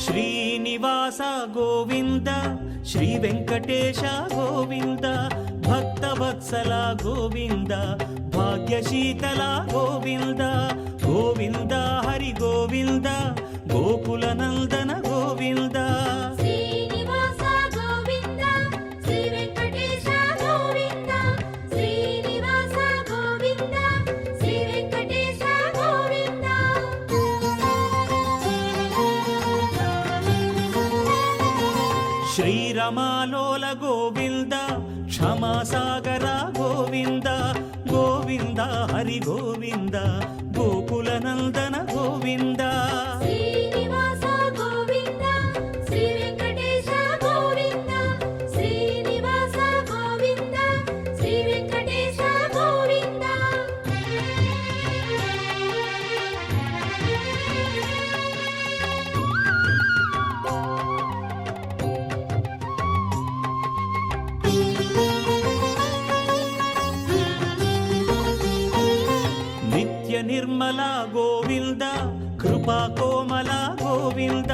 శ్రీనివాస గోవింద శ్రీ వెంకటేశ గోవింద భక్తవత్సల గోవింద భాగ్యశీతల గోవింద గోవింద హరి గోవింద గోకుల నందన గోవింద శ్రీనివాస గోవింద శ్రీ వెంకటేశ గోవింద శ్రీనివాస గోవింద శ్రీ వెంకటేశ గోవింద శ్రీరమాలోల గోవింద క్షమాసాగర గోవింద గోవింద హరి గోవింద గోకుల నందన గోవింద శ్రీనివాస గోవింద శ్రీ వెంకటేశ గోవింద శ్రీనివాస గోవింద శ్రీ వెంకటేశ గోవింద నిత్య నిర్మల గోవింద కృపా కోమల గోవింద